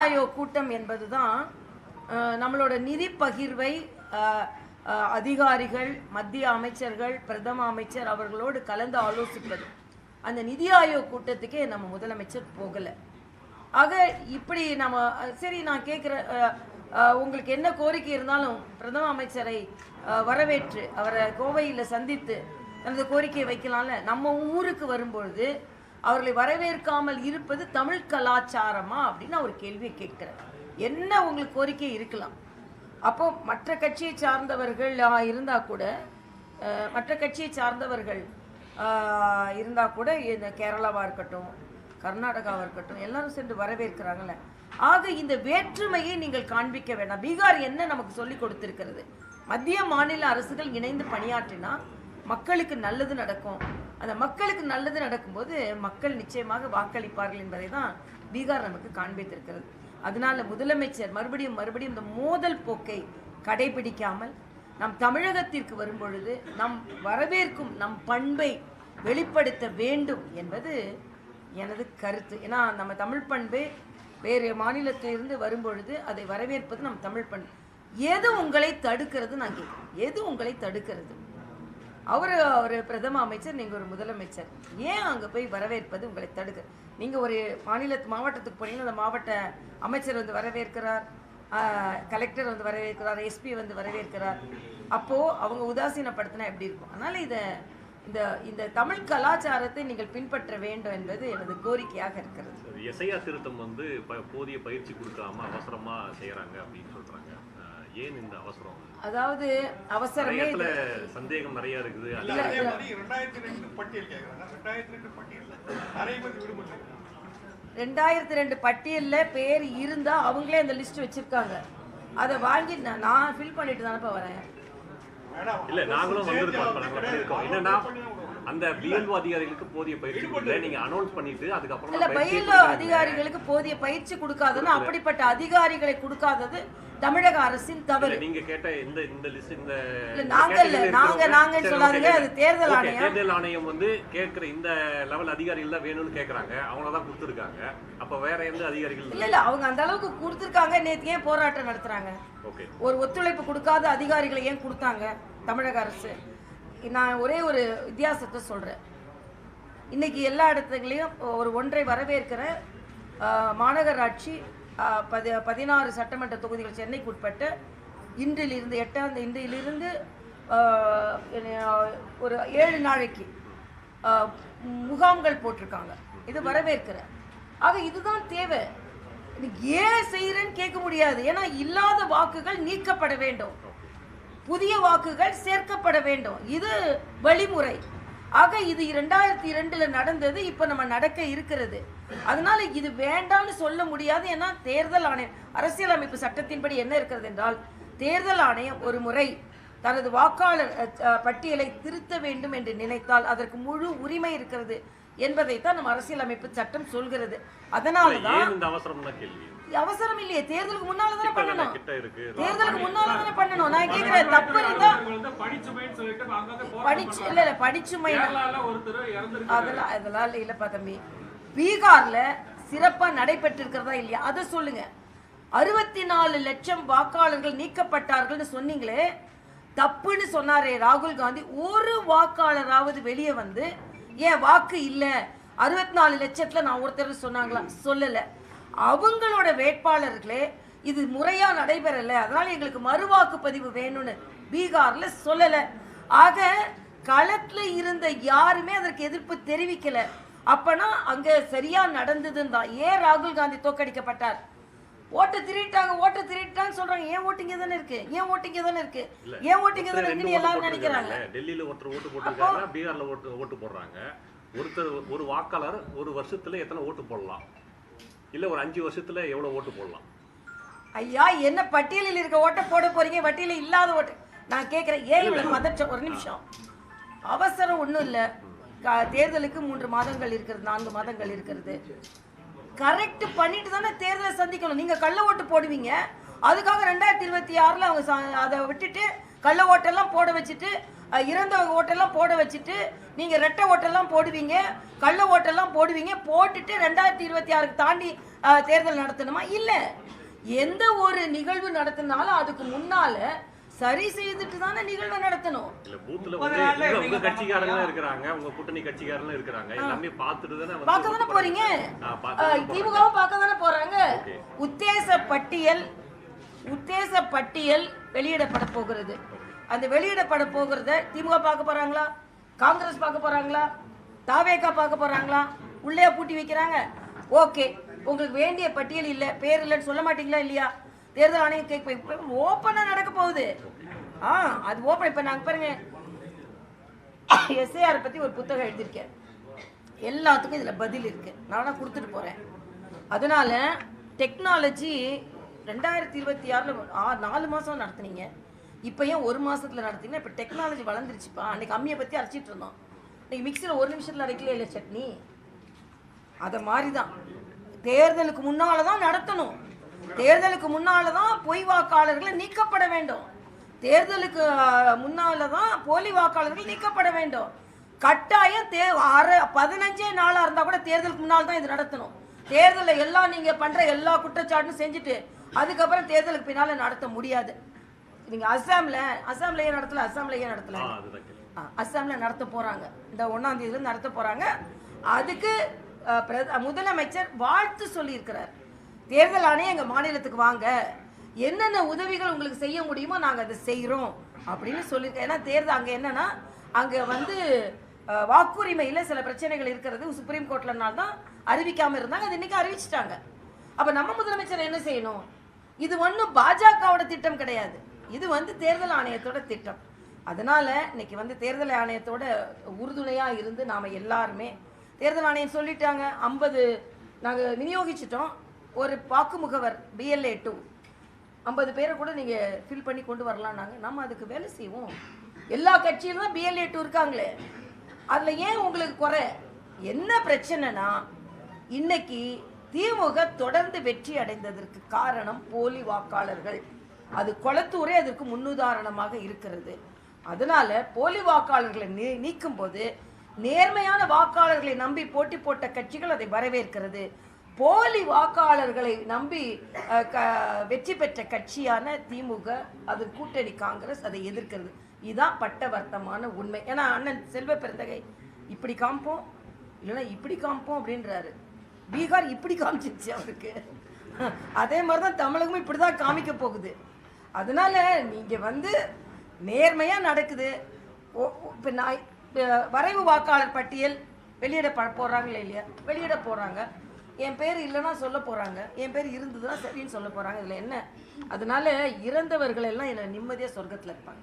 ஆயோக் கூட்டம் என்பதுதான் நம்மளோட நிதி பகிர்வை அதிகாரிகள், மத்திய அமைச்சர்கள், பிரதம அமைச்சர் அவர்களோடு கலந்து ஆலோசிப்பது. அந்த நிதி ஆயோக் கூட்டத்துக்கே நம்ம முதலமைச்சர் போகலை. ஆக இப்படி நம்ம சரி, நான் கேட்குற உங்களுக்கு என்ன கோரிக்கை இருந்தாலும் பிரதம அமைச்சரை வரவேற்று அவரை கோவையில் சந்தித்து அந்த கோரிக்கையை வைக்கலாம்ல. நம்ம ஊருக்கு வரும்பொழுது அவர்களை வரவேற்காமல் இருப்பது தமிழ் கலாச்சாரமா அப்படின்னு ஒரு கேள்வியை கேட்கிறார். என்ன உங்களுக்கு கோரிக்கை இருக்கலாம்? அப்போ மற்ற கட்சியை சார்ந்தவர்கள் இருந்தால் கூட இந்த கேரளாவாக இருக்கட்டும், கர்நாடகாவாக இருக்கட்டும், எல்லாரும் சென்று வரவேற்கிறாங்கல்ல. ஆக இந்த வேற்றுமையை நீங்கள் காண்பிக்க வேண்டாம். பீகார் என்ன நமக்கு சொல்லி கொடுத்திருக்கிறது? மத்திய மாநில அரசுகள் இணைந்து பணியாற்றினா மக்களுக்கு நல்லது நடக்கும். அந்த மக்களுக்கு நல்லது நடக்கும்போது மக்கள் நிச்சயமாக வாக்களிப்பார்கள் என்பதை தான் பீகார் நமக்கு காண்பித்திருக்கிறது. அதனால முதலமைச்சர் மறுபடியும் இந்த மோதல் போக்கை கடைபிடிக்காமல் நம் தமிழகத்திற்கு வரும்பொழுது நம் வரவேற்கும் நம் பண்பை வெளிப்படுத்த வேண்டும் என்பது எனது கருத்து. ஏன்னா நம்ம தமிழ் பண்பை வேறு மாநிலத்திலிருந்து வரும்பொழுது அதை வரவேற்பது நம் தமிழ் பண்பு. எது உங்களை தடுக்கிறது? நான் கேட்குறேன், எது உங்களை தடுக்கிறது? அவர் பிரதம அமைச்சர், நீங்கள் ஒரு முதலமைச்சர், ஏன் அங்கே போய் வரவேற்பது உங்களை தடுக்க? நீங்கள் ஒரு மாவட்டத்துக்கு போனீங்கன்னா அந்த மாவட்ட அமைச்சர் வந்து வரவேற்கிறார், கலெக்டர் வந்து வரவேற்கிறார், எஸ்பி வந்து வரவேற்கிறார். அப்போது அவங்க உதாசீனப்படுத்தினா எப்படி இருக்கும்? அதனால் இந்த தமிழ் கலாச்சாரத்தை நீங்கள் பின்பற்ற வேண்டும் என்பது எனது கோரிக்கையாக இருக்கிறது. எஸ்ஐஆர் திருத்தம் வந்து போதிய பயிற்சி கொடுக்காம அவசரமா செய்யறாங்க அப்படின்னு சொல்றாங்க. ஏன் இந்த அவசரம்? அதாவது அவசரமே சந்தேகம் நிறைய இருக்குது. 2002 பட்டியலில் பேர் இருந்தா அவங்களே அந்த லிஸ்ட் வச்சிருக்காங்க. அதை வாங்கி நான் ஃபில் பண்ணிட்டு தானப்ப வரேன். இல்ல நாங்களும் வந்திருக்கோம். என்னன்னா அந்த பிஎல்ஓ அதிகாரிகளுக்கு போதிய பயிற்சி கொடுக்கல, நீங்க அனௌன்ஸ் பண்ணிட்டு அதுக்கப்புறம் இல்ல பிஎல்ஓ அதிகாரிகளுக்கு போதிய பயிற்சி கொடுக்காதுன்னா அப்படிப்பட்ட அதிகாரிகளை கொடுக்காதது தமிழக அரசின் தவறு. நீங்க கேட்ட இந்த லிஸ்ட் இந்த நாங்க சொல்லாதீங்க, அது தேர்தல் ஆணையம். தேர்தல் ஆணையம் வந்து கேட்கிற இந்த லெவல் அதிகாரிகள் தான் வேணும்னு கேக்குறாங்க, அவங்க தான் கொடுத்துருக்காங்க. அப்ப வேற எந்த அதிகாரிகள்? இல்ல அவங்க அந்த அளவுக்கு கொடுத்துருக்காங்க. நேற்று ஏன் போராட்டம் நடத்துறாங்க? ஒரு ஒத்துழைப்பு கொடுக்காத அதிகாரிகளை ஏன் கொடுத்தாங்க தமிழக அரசு? நான் ஒரே ஒரு வித்தியாசத்தை சொல்றேன். இன்னைக்கு எல்லா இடத்துலையும் ஒரு ஒன்றை வரவேற்கிற மாநகராட்சி 16 சட்டமன்ற தொகுதிகள் சென்னைக்கு உட்பட்ட இன்றிலிருந்து 8 ஒரு 7 நாளைக்கு முகாம்கள் போட்டிருக்காங்க. இது வரவேற்கிற. ஆக இதுதான் தேவை. ஏன் செய்யறேன்னு கேட்க முடியாது. ஏன்னா இல்லாத வாக்குகள் நீக்கப்பட வேண்டும், புதிய வாக்குகள் சேர்க்கப்பட வேண்டும். இது வழிமுறை. ஆக இது 2002 நடந்தது, இப்ப நம்ம நடக்க இருக்கிறது. அதனால இது வேண்டாம்னு சொல்ல முடியாது. ஏன்னா தேர்தல் ஆணையம் அரசியலமைப்பு சட்டத்தின்படி என்ன இருக்கிறது என்றால், தேர்தல் ஆணையம் ஒரு முறை தனது வாக்காளர் பட்டியலை திருத்த வேண்டும் என்று நினைத்தால் அதற்கு முழு உரிமை இருக்கிறது என்பதைத்தான் நம்ம அரசியலமைப்பு சட்டம் சொல்கிறது. அதனாலதான் அவசரம் இல்லையே, தேர்தலுக்கு முன்னால தானே பண்ணணும். தேர்தலுக்கு முன்னால தானே பண்ணணும். நான் கேட்கிறேன், தப்பு இருந்தா படிச்சுமை அதெல்லாம் இல்லப்பா தம்பி. பீகார்ல சிறப்பா நடைபெற்றிருக்கிறதா இல்லையா அதை சொல்லுங்க. 64 லட்சம் வாக்காளர்கள் நீக்கப்பட்டார்கள் சொன்னீங்களே, தப்புன்னு சொன்னாரே ராகுல் காந்தி. ஒரு வாக்காளராவது வெளியே வந்து ஏன் வாக்கு இல்ல 64 லட்சத்துல நான் ஒருத்தர் சொன்னாங்களா? சொல்லல. அவங்களோட வேட்பாளர்களே இது முறையா நடைபெறல, அதனால எங்களுக்கு மறுவாக்குப்பதிவு வேணும்னு பீகார்ல சொல்லல. ஆக களத்துல இருந்த யாருமே அதற்கு எதிர்ப்பு தெரிவிக்கல. அப்பனா அங்க சரியா நடந்ததுன்னு தான். ஏன் ராகுல் காந்தி தோற்கடிக்கப்பட்டார்? ஓட்டு திருட்டாங்க சொல்றாங்க. ஏன் ஓட்டிங்க தானே இருக்கு, ஏன் ஓட்டிங்க தானே இருக்கு, ஏன் ஓட்டிங்க தானே இருக்குன்னு எல்லாரும் நினைக்கிறாங்க. டெல்லியில ஒருத்தர் ஓட்டு போட்டுருக்காங்க, பீகார்ல ஓட்டு போடுறாங்க. ஒரு வாக்காளர் ஒரு வருஷத்துல எத்தனை ஓட்டு போடலாம்? இல்ல ஒரு 5 வருஷத்துல எவ்வளவு ஓட்டு போடலாம்? ஐயா, என்ன பட்டியலில் இருக்க ஓட்ட போட போறீங்க, பட்டியலில் இல்லாத ஓட்டு? நான் கேட்கிறேன், ஏன் இவ்வளவு பதற்றம்? ஒரு நிமிஷம், அவசரம் ஒண்ணும் இல்ல. தேர்தலுக்கு 3 மாதங்கள் இருக்கிறது, 4 மாதங்கள் இருக்கிறது. கரெக்ட் பண்ணிட்டு தானே தேர்தலை சந்திக்கணும். நீங்க கள்ள ஓட்டு போடுவீங்க, அதுக்காக 2026 அவங்க அதை விட்டுட்டு கள்ள ஓட்டெல்லாம் போட வச்சுட்டு, இறந்தவங்க ஓட்டெல்லாம் போட வச்சுட்டு, நீங்க ரெட்டை ஓட்டெல்லாம் போடுவீங்க, கள்ள ஓட்டெல்லாம் போடுவீங்க. போட்டுட்டு 2026 தாண்டி தேர்தல் நடத்தணுமா? இல்லை. எந்த ஒரு நிகழ்வு நடத்தினாலும் அதுக்கு முன்னால சரி செய்துட்டு தானே நிகழ்வை நடத்தணும். இல்ல பூத்துல வந்து உங்க கட்சிக்காரங்க இருக்கிறாங்க, உங்க கூட்டணி கட்சிக்காரங்க இருக்கிறாங்க, எல்லாமே பார்த்துட்டு தானே பார்க்க தானே போறீங்க. திமுகவும் பார்க்க தானே போறாங்க. உத்தேச பட்டியல் வெளியிடப்பட போகிறது. அந்த வெளியிடப்பட போகிறத திமுக பார்க்க போறாங்களா, காங்கிரஸ் பார்க்க போறாங்களா, தாவேகா பார்க்க போறாங்களா? உள்ளே பூட்டி வைக்கிறாங்க. ஓகே, உங்களுக்கு வேண்டிய பட்டியல் இல்லை, பேர் இல்லைன்னு சொல்ல மாட்டீங்களா? இல்லையா? தேர்தல் ஆணையம் கேட்க ஓப்பனா நடக்க போகுது. அது ஓப்பன். இப்ப நாங்க பாருங்க, எஸ்ஐஆர் பத்தி ஒரு புத்தகம் எழுதியிருக்கேன். எல்லாத்துக்கும் இதுல பதில் இருக்கு. நானா கொடுத்துட்டு போறேன். அதனால டெக்னாலஜி 2026 4 மாசம் நடத்துனீங்க, இப்ப ஏன் 1 மாசத்துல நடத்தீங்கன்னா? இப்ப டெக்னாலஜி வளர்ந்துருச்சுப்பா. அன்னைக்கு அம்மியை பத்தி அரைச்சிட்டு இருந்தோம், இன்னைக்கு மிக்சியில் 1 நிமிஷத்துல அரைக்கல இல்லை சட்னி. அதை மாதிரிதான் தேர்தலுக்கு முன்னாலதான் நடத்தணும். தேர்தலுக்கு முன்னாலதான் பொய் வாக்காளர்கள் நீக்கப்பட வேண்டும். தேர்தலுக்கு முன்னாலதான் போலி வாக்காளர்கள் நீக்கப்பட வேண்டும். கட்டாயம் 15 நாளா இருந்தா கூட தேர்தலுக்கு முன்னால் தான் இது நடத்தணும். தேர்தலில் எல்லாம் நீங்க பண்ற எல்லா குற்றச்சாட்டும் செஞ்சுட்டு அதுக்கப்புறம் தேர்தலுக்கு பின்னால நடத்த முடியாது. நீங்க அஸ்ஸாம்ல ஏன் நடத்தல? அஸ்ஸாம்ல நடத்த போறாங்க. இந்த 1ஆம் தேதியில நடத்த போறாங்க. அதுக்கு முதலமைச்சர் வாழ்த்து சொல்லி இருக்கிறார். தேர்தல் ஆணையம் எங்க மாநிலத்துக்கு வாங்க, என்னென்ன உதவிகள் உங்களுக்கு செய்ய முடியுமோ நாங்க அதை செய்யறோம் அப்படின்னு சொல்லியிருக்கேன். ஏன்னா தேர்தல் அங்க என்னன்னா, அங்க வந்து வாக்குரிமையில சில பிரச்சனைகள் இருக்கிறது. சுப்ரீம் கோர்ட்லனால தான் அறிவிக்காம இருந்தாங்க, அது இன்னைக்கு அறிவிச்சிட்டாங்க. அப்ப நம்ம முதலமைச்சர் என்ன செய்யணும்? இது ஒன்றும் பாஜகவோட திட்டம் கிடையாது, இது வந்து தேர்தல் ஆணையத்தோட திட்டம். அதனால இன்னைக்கு வந்து தேர்தல் ஆணையத்தோட உறுதுணையா இருந்து நாம எல்லாருமே, தேர்தல் ஆணையம் சொல்லிட்டாங்க 50 நாங்க விநியோகிச்சிட்டோம். ஒரு வாக்கு முகவர் BLA 2 50 பேரை கூட நீங்க ஃபில் பண்ணி கொண்டு வரலாம்னாங்க. நம்ம அதுக்கு வேலை செய்வோம். எல்லா கட்சியிலும் தான் BLA 2 இருக்காங்களே, அதுல ஏன் உங்களுக்கு குறை? என்ன பிரச்சனைனா, இன்னைக்கு திமுக தொடர்ந்து வெற்றி அடைந்ததற்கு காரணம் போலி வாக்காளர்கள். அது கொளத்தூரே அதற்கு முன்னுதாரணமாக இருக்கிறது. அதனால போலி வாக்காளர்களை நீக்கும் போது நேர்மையான வாக்காளர்களை நம்பி போட்டி போட்ட கட்சிகள் அதை வரவேற்கிறது. போலி வாக்காளர்களை நம்பி வெற்றி பெற்ற கட்சியான திமுக, அது கூட்டணி காங்கிரஸ் அதை எதிர்க்கிறது. இதுதான் பட்டவர்த்தமான உண்மை. ஏன்னா அண்ணன் செல்வ பெருந்தகை இப்படி காமிப்போம் இல்லைன்னா இப்படி காமிப்போம் அப்படின்றாரு. பீகார் இப்படி காமிச்சிருச்சு அவருக்கு, அதே மாதிரிதான் தமிழகமும் இப்படிதான் காமிக்க போகுது. அதனால நீங்க வந்து நேர்மையா நடக்குது. இப்ப நான் வரைவு வாக்காளர் பட்டியல் வெளியிட போறாங்களே இல்லையா? வெளியிட போறாங்க. என் பேர் இல்லைன்னா சொல்ல போறாங்க, என் பேர் இருந்ததுன்னா சரின்னு சொல்ல போறாங்க. இதுல என்ன? அதனால இறந்தவர்கள் எல்லாம் என்ன நிம்மதியா சொர்க்கத்துல இருப்பாங்க.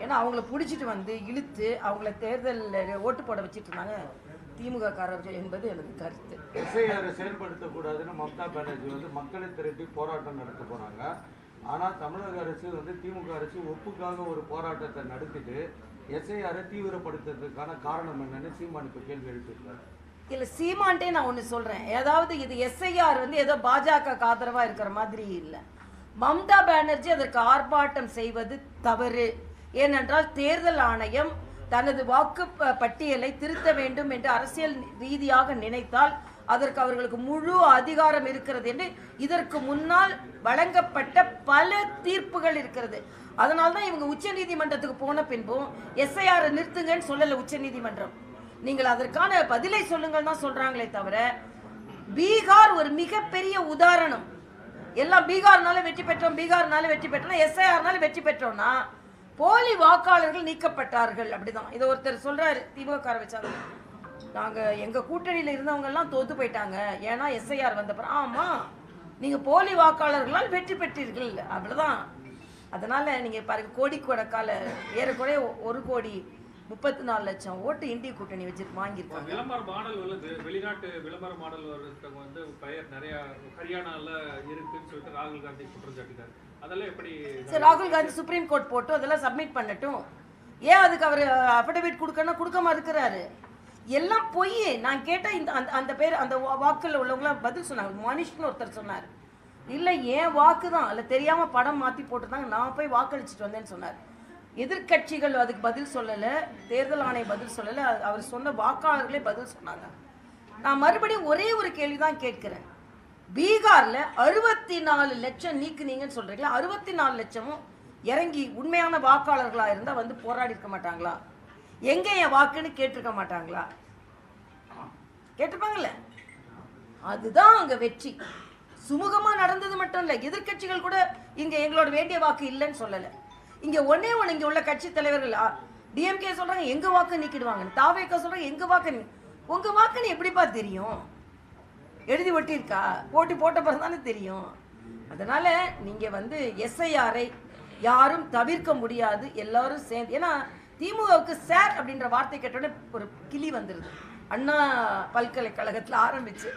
ஏன்னா அவங்கள பிடிச்சிட்டு வந்து இழுத்து அவங்கள தேர்தலில் ஓட்டு போட வச்சுட்டு இருந்தாங்க திமுக காரர்கள் என்பது எனது கருத்து. எஸ்ஐஆரை செயல்படுத்தக்கூடாதுன்னு மம்தா பானர்ஜி வந்து மக்களை திரட்டி போராட்டம் நடத்த போறாங்க. ஆனால் தமிழக அரசு வந்து திமுக அரசு ஒப்புக்காக ஒரு போராட்டத்தை நடத்திட்டு எஸ்ஐஆரை தீவிரப்படுத்துறதுக்கான காரணம் என்னன்னு சீமான் இப்போ கேள்வி எழுப்பியிருக்காரு. இல்லை, சீமான்ட்டே நான் ஒன்று சொல்கிறேன். ஏதாவது இது எஸ்ஐஆர் வந்து ஏதோ பாஜக ஆதரவாக இருக்கிற மாதிரி இல்லை. மம்தா பானர்ஜி அதற்கு ஆர்ப்பாட்டம் செய்வது தவறு. ஏனென்றால் தேர்தல் ஆணையம் தனது வாக்கு பட்டியலை திருத்த வேண்டும் என்று அரசியல் ரீதியாக நினைத்தால் அதற்கு அவர்களுக்கு முழு அதிகாரம் இருக்கிறது என்று இதற்கு முன்னால் வழங்கப்பட்ட பல தீர்ப்புகள் இருக்கிறது. அதனால்தான் இவங்க உச்ச நீதிமன்றத்துக்கு போன பின்பும் எஸ்ஐஆர் நிறுத்துங்கன்னு சொல்லல உச்ச நீதிமன்றம். நீங்கள் அதற்கான பதிலை சொல்லுங்கள் தான் சொல்றாங்களே தவிர, பீகார் ஒரு மிகப்பெரிய உதாரணம். எல்லாம் பீகார்னால வெற்றி பெற்றோம், எஸ்ஐஆர்னால வெற்றி பெற்றோம்னா போலி வாக்காளர்கள் நீக்கப்பட்டார்கள். அப்படிதான் இதை ஒருத்தர் சொல்றாரு, திமுக வச்சாங்க. நாங்க எங்க கூட்டணியில இருந்தவங்க எல்லாம் தோத்து போயிட்டாங்க, ஏன்னா எஸ்ஐஆர் வந்த. ஆமா, நீங்க போலி வாக்காளர்களால் வெற்றி பெற்றீர்கள், அவ்வளவுதான். அதனால நீங்க பாருங்க, கோடிக்கணக்கால ஏறக்குறைய 1,34,00,000 ஓட்டு இந்திய கூட்டணி வச்சுட்டு வாங்கியிருக்காங்க. விளம்பர மாடல் வருது, வெளிநாட்டு விளம்பர மாடல் வர்றதுக்கு வந்து பெயர் நிறைய ஹரியானால இருக்குன்னு சொல்லிட்டு ராகுல் காந்தி குற்றம் சாட்டினார். அதெல்லாம் எப்படி? சரி, ராகுல் காந்தி சுப்ரீம் கோர்ட் போட்டு அதெல்லாம் சப்மிட் பண்ணட்டும். ஏன் அதுக்கு அவர் அஃபிடவிட் கொடுக்காம இருக்கிறாரு? எல்லாம் பொய். நான் கேட்டேன், இந்த அந்த பேர் அந்த வாக்குல உள்ளவங்களாம் பதில் சொன்னாங்க. மனுஷ்னு ஒருத்தர் சொன்னார், இல்லை ஏன் வாக்கு தான் அதில் தெரியாம படம் மாற்றி போட்டுருந்தாங்க, நான் போய் வாக்களிச்சுட்டு வந்தேன்னு சொன்னார். எதிர்கட்சிகள் அதுக்கு பதில் சொல்லலை, தேர்தல் ஆணையம் பதில் சொல்லலை, அவர் சொன்ன வாக்காளர்களே பதில் சொன்னாங்க. நான் மறுபடியும் ஒரே ஒரு கேள்வி தான் கேட்கிறேன். பீகார்ல 64 லட்சம் நீக்குனீங்கன்னு சொல்றீங்களா? 64 லட்சமும் இறங்கி உண்மையான வாக்காளர்களா இருந்தா வந்து போராடி இருக்க மாட்டாங்களா? எங்க என் வாக்குன்னு கேட்டிருக்க மாட்டாங்களா? கேட்டிருப்பாங்கல்ல. அதுதான் அங்க வெற்றி. சுமூகமா நடந்தது மட்டும் இல்ல, எதிர்கட்சிகள் கூட இங்க எங்களோட வேண்டிய வாக்கு இல்லைன்னு சொல்லல. இங்க ஒன்னே ஒண்ணு, இங்க உள்ள கட்சி தலைவர்கள் டிஎம்கே சொல்றாங்க எங்க வாக்கு நீக்கிடுவாங்க, தாவேகா சொல்றாங்க எங்க வாக்கு உங்க வாக்குன்னு எப்படிப்பா தெரியும்? எழுதி ஒட்டியிருக்கா? போட்டி போட்ட பிறகு தானே தெரியும். அதனால நீங்க வந்து எஸ்ஐஆரை யாரும் தவிர்க்க முடியாது, எல்லாரும் சேர்ந்து. ஏன்னா திமுகவுக்கு சார் அப்படின்ற வார்த்தை கேட்டோடனே ஒரு கிளி வந்துருது. அண்ணா பல்கலைக்கழகத்தில் ஆரம்பிச்சு,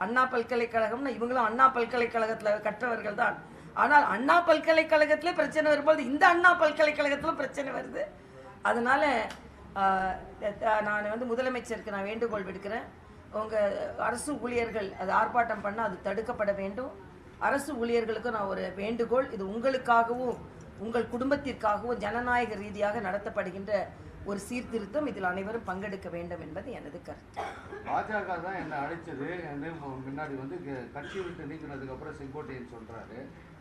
அண்ணா பல்கலைக்கழகம்னா இவங்களும் அண்ணா பல்கலைக்கழகத்தில் கற்றவர்கள் தான். ஆனால் அண்ணா பல்கலைக்கழகத்திலே பிரச்சனை வரும்போது இந்த அண்ணா பல்கலைக்கழகத்தில் பிரச்சனை வருது. அதனால நான் வந்து முதலமைச்சருக்கு நான் வேண்டுகோள் விடுக்கிறேன். உங்கள் அரசு ஊழியர்கள் அது ஆர்ப்பாட்டம் பண்ணால் அது தடுக்கப்பட வேண்டும். அரசு ஊழியர்களுக்கு நான் ஒரு வேண்டுகோள், இது உங்களுக்காகவும் உங்கள் குடும்பத்திற்காகவும் ஜனநாயக ரீதியாக நடத்தப்படுகின்ற ஒரு சீர்திருத்தம், இதில் அனைவரும் பங்கெடுக்க வேண்டும் என்பது எனது கருத்து. பாஜக தான் என்னை அழைச்சது முன்னாடி வந்து கட்சி விட்டு நீக்கினதுக்கு அப்புறம் செங்கோட்டையன் சொல்றாரு.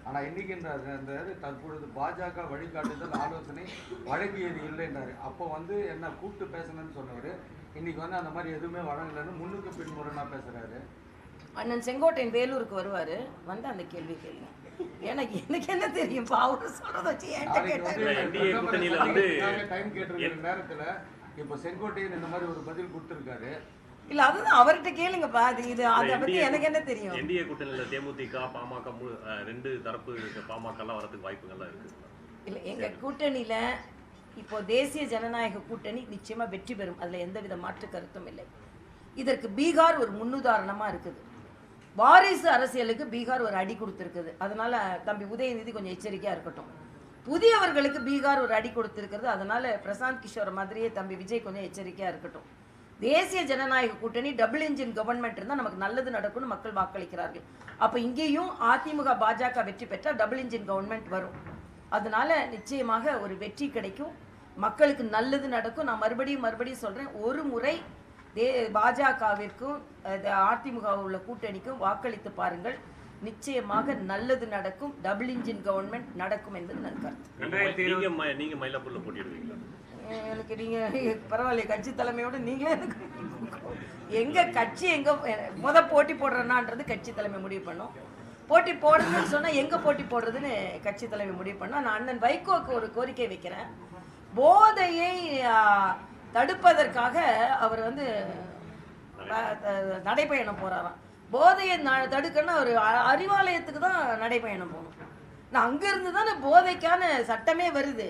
ஆனால் இன்னைக்குன்றாரு தற்பொழுது பாஜக வழிகாட்டுதல் ஆலோசனை வழங்கியது இல்லைன்றாரு. அப்போ வந்து என்ன கூப்பிட்டு பேசணும்னு சொன்னவர் இன்னைக்கு வந்து அந்த மாதிரி எதுவுமே வழங்கலைன்னு முன்னுக்கு பின்முறைனா பேசுறாரு. அண்ணன் செங்கோட்டையன் வேலூருக்கு வருவாரு, வந்து அந்த கேள்வி கேள்வி. எனக்கு என்ன தெரியும், அவரு சொல்றத வச்சு டைம் கேட்டிருக்கிற நேரத்துல இப்போ செங்கோட்டையன் இந்த மாதிரி ஒரு பதில் கொடுத்திருக்காரு. இல்ல அதுதான் அவர்கிட்ட கேளுங்கப்பா. அது இது அதை பத்தி எனக்கு என்ன தெரியும்? என்டிஏ கூட்டணியில தேமுதிக பாமக ரெண்டு தரப்பு பாமக எல்லாம் வரதுக்கு வாய்ப்புகள்லாம் இருக்கு. இல்ல எங்க கூட்டணியில இப்போ தேசிய ஜனநாயக கூட்டணி நிச்சயமா வெற்றி பெறும், அதுல எந்தவித மாற்று கருத்தும் இல்லை. இதற்கு பீகார் ஒரு முன்னுதாரணமா இருக்குது. வாரிசு அரசியலுக்கு பீகார் ஒரு அடி கொடுத்திருக்குது. அதனால தம்பி உதயநிதி கொஞ்சம் எச்சரிக்கையா இருக்கட்டும். புதியவர்களுக்கு பீகார் ஒரு அடி கொடுத்திருக்கிறது. அதனால பிரசாந்த் கிஷோர் மாதிரியே தம்பி விஜய் கொஞ்சம் எச்சரிக்கையா இருக்கட்டும். தேசிய ஜனநாயக கூட்டணி டபுள் இன்ஜின் கவர்மெண்ட் இருந்தால் நமக்கு நல்லது நடக்கும்னு மக்கள் வாக்களிக்கிறார்கள். அப்போ இங்கேயும் அதிமுக பாஜக வெற்றி பெற்றால் டபுள் இன்ஜின் கவர்மெண்ட் வரும். அதனால நிச்சயமாக ஒரு வெற்றி கிடைக்கும், மக்களுக்கு நல்லது நடக்கும். நான் மறுபடியும் சொல்றேன், ஒரு முறை பாஜகவிற்கும் அதிமுக உள்ள கூட்டணிக்கும் வாக்களித்து பாருங்கள், நிச்சயமாக நல்லது நடக்கும், டபுள் இன்ஜின் கவர்மெண்ட் நடக்கும் என்பது நான் கருத்து. நீங்க மயிலாப்பூர்ல போட்டிடுவீங்களா? எனக்கு நீங்க பரவாயில்ல, கட்சி தலைமையோட நீங்களே எனக்கு எங்க கட்சி எங்க போட்டி போடுறேன்னான்றது கட்சி தலைமை முடிவு பண்ணும். போட்டி போடுறதுன்னு சொன்னா எங்க போட்டி போடுறதுன்னு கட்சி தலைமை முடிவு பண்ணா. நான் அண்ணன் வைகோக்கு ஒரு கோரிக்கை வைக்கிறேன். போதையை தடுப்பதற்காக அவர் வந்து நடைபயணம் போறாராம். போதையை தடுக்கணும்னா ஒரு அறிவாலயத்துக்கு தான் நடைபயணம் போகணும். நான் அங்கிருந்து தானே போதைக்கான சட்டமே வருது.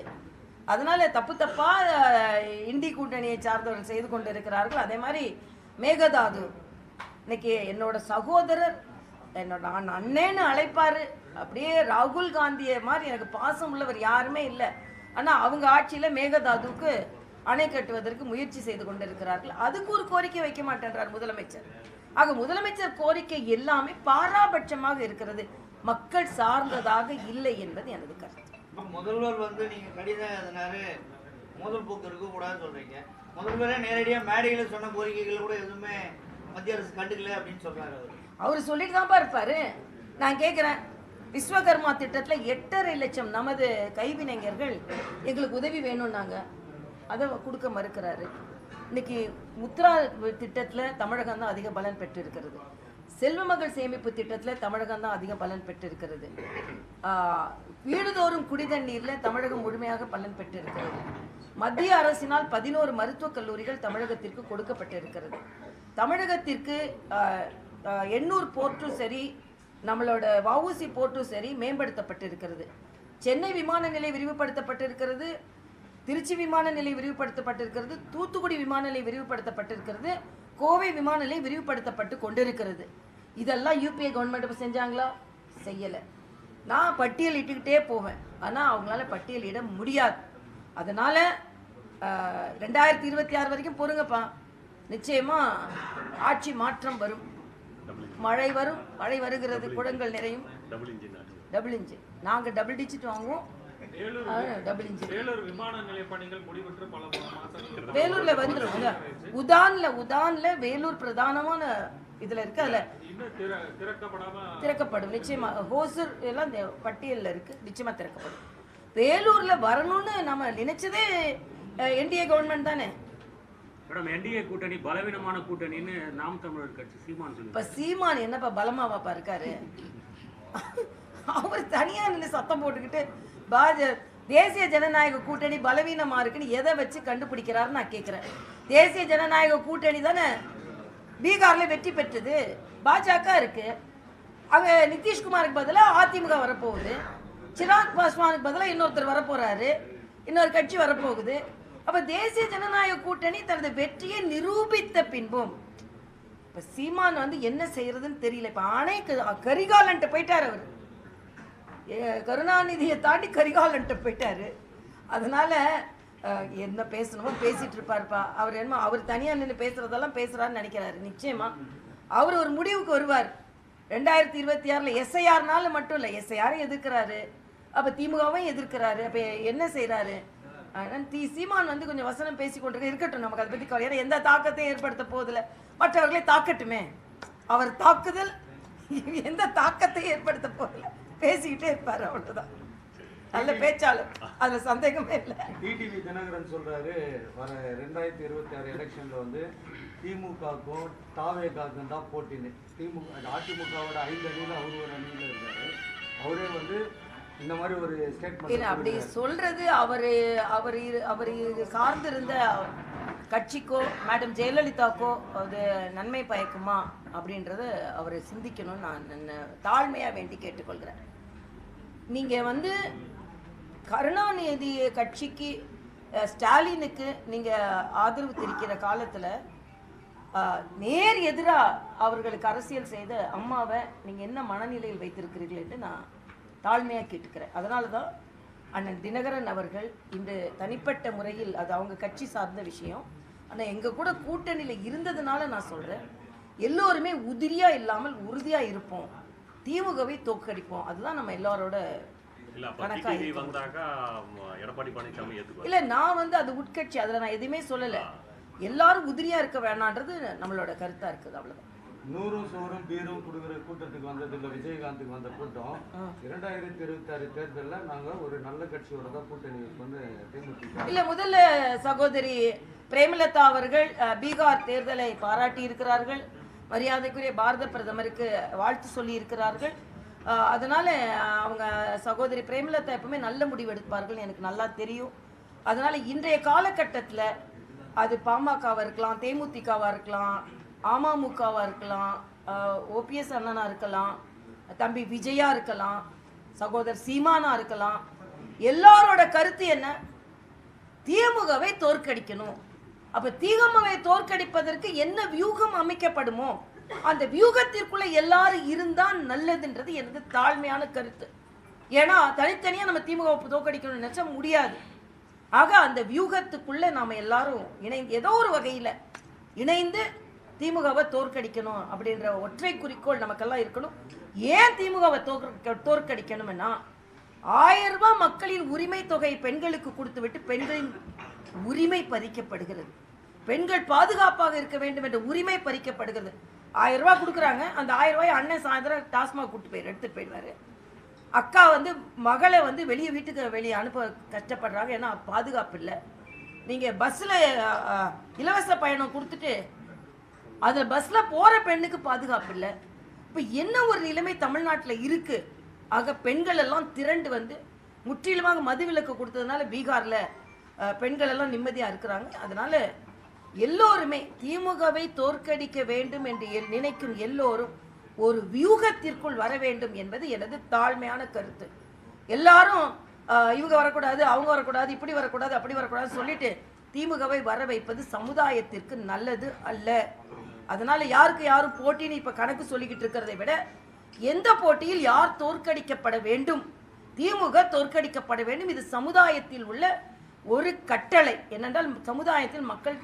அதனால தப்பா இண்டி கூட்டணியை சார்ந்தவர்கள் செய்து கொண்டு இருக்கிறார்கள். அதே மாதிரி மேகதாது இன்னைக்கு என்னோட சகோதரர், என்னோட அண்ணேன்னு அழைப்பாரு. அப்படியே ராகுல் காந்தியை மாதிரி எனக்கு பாசம் உள்ளவர் யாருமே இல்லை. ஆனால் அவங்க ஆட்சியில் மேகதாதுவுக்கு அணை கட்டுவதற்கு முயற்சி செய்து கொண்டிருக்கிறார்கள். அதுக்கு ஒரு கோரிக்கை வைக்க மாட்டேன்றார் முதலமைச்சர். ஆக முதலமைச்சர் கோரிக்கை எல்லாமே பாராபட்சமாக இருக்கிறது, மக்கள் சார்ந்ததாக இல்லை என்பது எனது கருத்து. முதல்வர் வந்து நீங்க கடிதம் எழுதினாரு, மோதல் போக்கு இருக்கக்கூடாதுன்னு சொல்றீங்க. முதல்வரே நேரடியாக மேடையில் சொன்ன கோரிக்கைகள் கூட எதுவுமே மத்திய அரசு கண்டுக்கல அப்படின்னு சொல்றாரு. அவர் சொல்லிட்டு தான்ப்பா இருப்பாரு. நான் கேட்குறேன், விஸ்வகர்மா திட்டத்தில் 8.5 லட்சம் நமது கைவினைஞர்கள் எங்களுக்கு உதவி வேணும்னாங்க, அதை கொடுக்க மறுக்கிறாரு. இன்னைக்கு முத்ரா திட்டத்தில் தமிழகம் தான் அதிக பலன் பெற்றிருக்கிறது. செல்வமகள் சேமிப்பு திட்டத்தில் தமிழகம் தான் அதிக பலன் பெற்றிருக்கிறது. வீடுதோறும் குடிதண்ணீரில் தமிழகம் முழுமையாக பலன் பெற்றிருக்கிறது. மத்திய அரசினால் 11 மருத்துவக் கல்லூரிகள் தமிழகத்திற்கு கொடுக்கப்பட்டிருக்கிறது. தமிழகத்திற்கு எண்ணூர் போர்ட்டும் சரி, நம்மளோட வஉசி போர்ட்டும் சரி மேம்படுத்தப்பட்டிருக்கிறது. சென்னை விமான நிலையம் விரிவுபடுத்தப்பட்டிருக்கிறது, திருச்சி விமான நிலையம் விரிவுபடுத்தப்பட்டிருக்கிறது, தூத்துக்குடி விமான நிலையம் விரிவுபடுத்தப்பட்டிருக்கிறது, கோவை விமான நிலையம் விரிவுபடுத்தப்பட்டு கொண்டிருக்கிறது. இதெல்லாம் யூபிஏ கவர்மெண்ட் செஞ்சாங்களா? செய்யலை. நான் பட்டியல் இட்டுக்கிட்டே போவேன், ஆனால் அவங்களால பட்டியலிட முடியாது. அதனால 2026 வரைக்கும் பொறுங்கப்பா, நிச்சயமா ஆட்சி மாற்றம் வரும், மழை வரும், மழை வருகிறது, குடங்கள் நிறையும். டபுள் இன்ஜின் நாங்கள் டபுள் டிஜிட் வாங்குவோம். வேலூர் விமான நிலைய பணிகள் முடிவுற்று பல மாசங்கள் வேலூர்ல வந்துடும். உதான்ல வேலூர் பிரதானமான இதுல இருக்கு. அதுல வந்து திறக்கப்படும் நிச்சயமா. ஹோசூர் எல்லாம் இந்த பட்டியலில் இருக்கு, நிச்சயமா திறக்கப்படும். வேலூர்ல வரணும்னு நம்ம நினைச்சதே என்டிஏ கவர்மெண்ட் தானே. மேடம், என்டிஏ கூட்டணி பலவீனமான கூட்டணின்னு நாம் தமிழர் கட்சி சீமான் சொல்லி. இப்ப சீமான் என்னப்பா பலமாவாப்பா இருக்காரு? அவர் தனியா நின்று சத்தம் போட்டுக்கிட்டு தேசிய ஜனநாயக கூட்டணி பலவீனமா இருக்குன்னு எதை வச்சு கண்டுபிடிக்கிறாருன்னு நான் கேட்கிறேன். தேசிய ஜனநாயக கூட்டணி தானே பீகார்ல வெற்றி பெற்றது, பாஜக இருக்கு. அங்க நிதிஷ்குமாருக்கு பதிலாக அதிமுக வரப்போகுது, சிராக் பாஸ்வானுக்கு பதிலாக இன்னொருத்தர் வரப்போறாரு, இன்னொரு கட்சி வரப்போகுது. அப்ப தேசிய ஜனநாயக கூட்டணி தனது வெற்றியை நிரூபித்த பின்பும் இப்ப சீமான் வந்து என்ன செய்யறதுன்னு தெரியல. இப்ப ஆணை கரிகாலன்ட்டு போயிட்டாரு அவரு, கருணாநிதியை தாண்டி கரிகாலன்ட்டு போயிட்டாரு. அதனால என்ன பேசணுமோ பேசிட்டு இருப்பாருப்பா. அவர் என்னமோ அவர் தனியா நின்று பேசுறதெல்லாம் பேசுறாருன்னு நினைக்கிறாரு. நிச்சயமா அவர் ஒரு முடிவுக்கு வருவார். 2026 எஸ்ஐஆர்னால மட்டும் இல்லை, எஸ்ஐஆரும் எதிர்க்கிறாரு, அப்ப திமுகவும் எதிர்க்கிறாரு. அப்ப என்ன செய்யறாரு? சீமான் வந்து கொஞ்சம் வசனம் பேசி கொண்டிருக்க இருக்கட்டும், நமக்கு அதை பத்தி கவலை. ஏன்னா எந்த தாக்கத்தையும் ஏற்படுத்த போதில்ல, மற்றவர்களே தாக்கட்டுமே. அவர் தாக்குதல் எந்த தாக்கத்தை ஏற்படுத்த போதில்லை, பேசிக்கிட்டே இருப்பாரு, அவ்வளவுதான். நல்ல பேச்சாளர், அதுல சந்தேகமே இல்லை. டிடிவி தினகரன் சொல்றாரு, வர 2026 எலெக்ஷன்ல வந்து திமுகவுக்கும் தாவேகாவுக்கும் தான் போட்டின்னு. அதிமுகவோட 5 அணியில் அவரு ஒரு அணியில் இருக்காரு. அவரே வந்து இந்த மாதிரி ஒரு ஸ்டேட்மெண்ட் அப்படி சொல்றது அவர் சார்ந்திருந்த கட்சிக்கோ மேடம் ஜெயலலிதாக்கோ அது நன்மை பயக்குமா அப்படின்றத அவர் சிந்திக்கணும்னு நான் தாழ்மையா வேண்டி கேட்டுக்கொள்கிறேன். நீங்க வந்து கருணாநிதி கட்சிக்கு ஸ்டாலினுக்கு நீங்க ஆதரவு தெரிவிக்கிற காலத்துல நேர் எதிராக அவர்களுக்கு அரசியல் செய்த அம்மாவை நீங்க என்ன மனநிலையில் வைத்திருக்கிறீர்கள் என்று நான் தாழ்மையாக கேட்டுக்கிறேன். அதனால தான் அண்ணன் தினகரன் அவர்கள் இன்று தனிப்பட்ட முறையில், அது அவங்க கட்சி சார்ந்த விஷயம், ஆனால் எங்கள் கூட கூட்டணியில் இருந்ததுனால நான் சொல்கிறேன், எல்லோருமே உதிரியாக இல்லாமல் உறுதியாக இருப்போம், திமுகவை தோற்கடிப்போம். அதுதான் நம்ம எல்லாரோட கணக்காக. இல்லை, நான் வந்து அது உட்கட்சி, அதில் நான் எதுவுமே சொல்லலை. எல்லாரும் உதிரியாக இருக்க வேணான்றது நம்மளோட கருத்தாக இருக்குது, அவ்வளோதான். 100 சோறும் பீரும் கொடுக்குற கூட்டத்துக்கு வந்ததில்லை, விஜயகாந்துக்கு வந்த கூட்டம். 2026 தேர்தலில் நாங்கள் ஒரு நல்ல கட்சியோட தான் கூட்டணி வந்து தேமுதிக. இல்லை, முதல்ல சகோதரி பிரேமலதா அவர்கள் பீகார் தேர்தலை பாராட்டி இருக்கிறார்கள், மரியாதைக்குரிய பாரத பிரதமருக்கு வாழ்த்து சொல்லி இருக்கிறார்கள். அதனால அவங்க சகோதரி பிரேமலதா எப்பவுமே நல்ல முடிவு எடுப்பார்கள், எனக்கு நல்லா தெரியும். அதனால இன்றைய காலகட்டத்தில் அது பாமகவாக இருக்கலாம், தேமுதிகவாக இருக்கலாம், அமமுகவா இருக்கலாம், ஓபிஎஸ் அண்ணனா இருக்கலாம், தம்பி விஜயா இருக்கலாம், சகோதரர் சீமானா இருக்கலாம், எல்லாரோட கருத்து என்ன? திமுகவை தோற்கடிக்கணும். அப்ப திமுகவை தோற்கடிப்பதற்கு என்ன வியூகம் அமைக்கப்படுமோ அந்த வியூகத்திற்குள்ள எல்லாரும் இருந்தா நல்லதுன்றது எனது தாழ்மையான கருத்து. ஏன்னா தனித்தனியா நம்ம திமுகவை தோற்கடிக்கணும்னு நினைச்சா முடியாது. ஆக அந்த வியூகத்துக்குள்ள நாம எல்லாரும் இணைந்து ஏதோ ஒரு வகையில இணைந்து திமுகவை தோற்கடிக்கணும் அப்படின்ற ஒற்றை குறிக்கோள் நமக்கெல்லாம் இருக்கணும். ஏன் திமுகவை தோற்கடிக்கணும்னா, 1000 ரூபாய் மக்களின் உரிமை தொகை பெண்களுக்கு கொடுத்து விட்டு பெண்களின் உரிமை பறிக்கப்படுகிறது, பெண்கள் பாதுகாப்பாக இருக்க வேண்டும் என்ற உரிமை பறிக்கப்படுகிறது. 1000 ரூபாய் கொடுக்குறாங்க, அந்த 1000 ரூபாய் அண்ணன் சாயந்தரம் டாஸ்மாக் கூட்டு எடுத்துட்டு போயிடுவாரு. அக்கா வந்து மகளை வந்து வீட்டுக்கு வெளியே அனுப்ப கஷ்டப்படுறாங்க, ஏன்னா பாதுகாப்பு இல்லை. நீங்க பஸ்ல இலவச பயணம் கொடுத்துட்டு அந்த பஸ்ல போற பெண்ணுக்கு பாதுகாப்பு இல்லை. இப்ப என்ன ஒரு நிலைமை தமிழ்நாட்டில் இருக்கு. ஆக பெண்கள் எல்லாம் திரண்டு வந்து முற்றிலுமாக மதுவிலக்கு கொடுத்ததுனால பீகார்ல பெண்கள் எல்லாம் நிம்மதியா இருக்கிறாங்க. அதனால எல்லோருமே திமுகவை தோற்கடிக்க வேண்டும் என்று நினைக்கும் எல்லோரும் ஒரு வியூகத்திற்குள் வர வேண்டும் என்பது எனது தாழ்மையான கருத்து. எல்லாரும் இவங்க வரக்கூடாது, அவங்க வரக்கூடாது, இப்படி வரக்கூடாது, அப்படி வரக்கூடாது சொல்லிட்டு திமுகவை வர வைப்பது சமுதாயத்திற்கு நல்லது அல்ல. அதனால யாருக்கு யாரும் போட்டின்னு இப்ப கணக்கு சொல்லிக்கிட்டு இருக்கிறதை விட எந்த போட்டியில் யார் தோற்கடிக்கப்பட வேண்டும், திமுக தோற்கடிக்கப்பட வேண்டும், இது சமுதாயத்தில் உள்ள ஒரு கட்டளை. என்னென்றால் சமுதாயத்தில் மக்கள்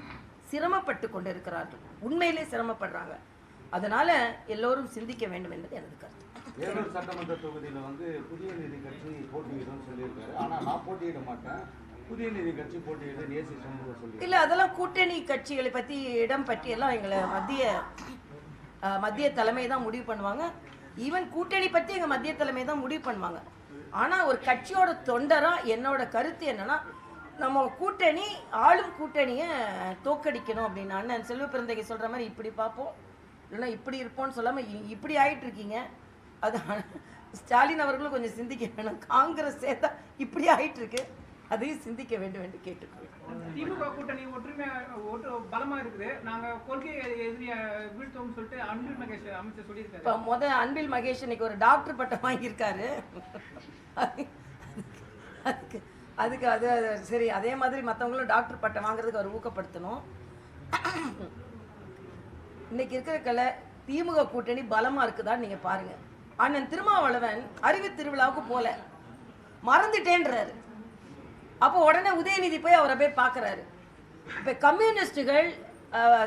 சிரமப்பட்டு கொண்டிருக்கிறார்கள், உண்மையிலே சிரமப்படுறாங்க. அதனால எல்லோரும் சிந்திக்க வேண்டும் என்பது எனது கருத்து. வேலூர் சட்டமன்ற தொகுதியில் வந்து புதிய நீதி கட்சி போட்டியிடும் சொல்லியிருக்காரு. ஆனால் நான் போட்டியிட மாட்டேன், புதிய நீதி கட்சி போட்டியிடும் ஏசி சண்முகம் சொல்லி. இல்லை, அதெல்லாம் கூட்டணி கட்சிகளை பற்றி இடம் பற்றி எல்லாம் எங்களை மத்திய மத்திய தலைமை தான் முடிவு பண்ணுவாங்க. ஈவன் கூட்டணி பற்றி எங்கள் மத்திய தலைமை தான் முடிவு பண்ணுவாங்க. ஆனால் ஒரு கட்சியோட தொண்டராக என்னோட கருத்து என்னன்னா, நம்ம கூட்டணி ஆளும் கூட்டணியை தோக்கடிக்கணும் அப்படின்னு. அண்ணன் செல்வ பிறந்தகை சொல்கிற மாதிரி இப்படி பார்ப்போம் இல்லைன்னா இப்படி இருப்போம்னு சொல்லாமல் இப்படி ஆயிட்டு இருக்கீங்க. அது ஸ்டாலின் அவர்களும் கொஞ்சம் சிந்திக்க வேணும். காங்கிரஸ் சேர்த்தா இப்படி ஆயிட்டு இருக்கு, அதையும் சிந்திக்க வேண்டும் என்று கேட்டுக்கொள்கிறேன். திமுக கூட்டணி ஒற்றுமை ஓட்டு பலமா இருக்குது. நாங்க கொள்கை எதிரியை வீழ்த்தோம்னு சொல்லிட்டு அன்பில் மகேஷ் அமைச்சர் சொல்லியிருக்காரு. இப்போ அன்பில் மகேஷ் இன்னைக்கு ஒரு டாக்டர் பட்டம் வாங்கியிருக்காரு. அதுக்கு அது சரி, அதே மாதிரி மற்றவங்களும் டாக்டர் பட்டம் வாங்குறதுக்கு அவர் ஊக்கப்படுத்தணும். இன்னைக்கு இருக்கிற திமுக கூட்டணி பலமா இருக்குதான்னு நீங்க பாருங்க. அண்ணன் திருமாவளவன் அறிவு திருவிழாவுக்கு போல மறந்துட்டேன்றாரு. அப்போ உடனே உதயநிதி போய் அவரை போய் பார்க்குறாரு. இப்போ கம்யூனிஸ்டுகள்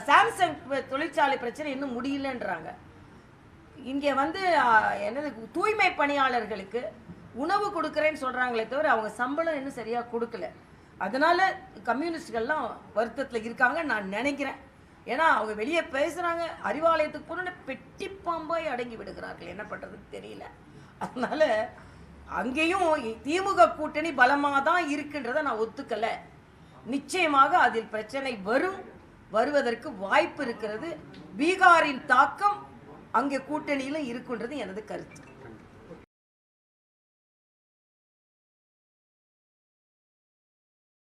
சாம்சங் தொழிற்சாலை பிரச்சனை இன்னும் முடியலன்றாங்க. இங்கே என்னது தூய்மை பணியாளர்களுக்கு உணவு கொடுக்குறேன்னு சொல்கிறாங்களே தவிர அவங்க சம்பளம் இன்னும் சரியாக கொடுக்கல. அதனால கம்யூனிஸ்டுகள்லாம் வருத்தத்தில் இருக்காங்க நான் நினைக்கிறேன். ஏன்னா அவங்க வெளியே பேசுகிறாங்க, அறிவாலயத்துக்கு போன பெட்டி பாம்பாய் அடங்கி விடுகிறார்கள். என்ன பண்ணுறதுன்னு தெரியல. அதனால அங்கேயும் திமுக கூட்டணி பலமாக தான் இருக்குன்றதை நான் ஒத்துக்கலை. நிச்சயமாக அதில் பிரச்சனை வருவதற்கு வாய்ப்பு இருக்கிறது. பீகாரின் தாக்கம் அங்கே கூட்டணியிலும் இருக்குன்றது எனது கருத்து.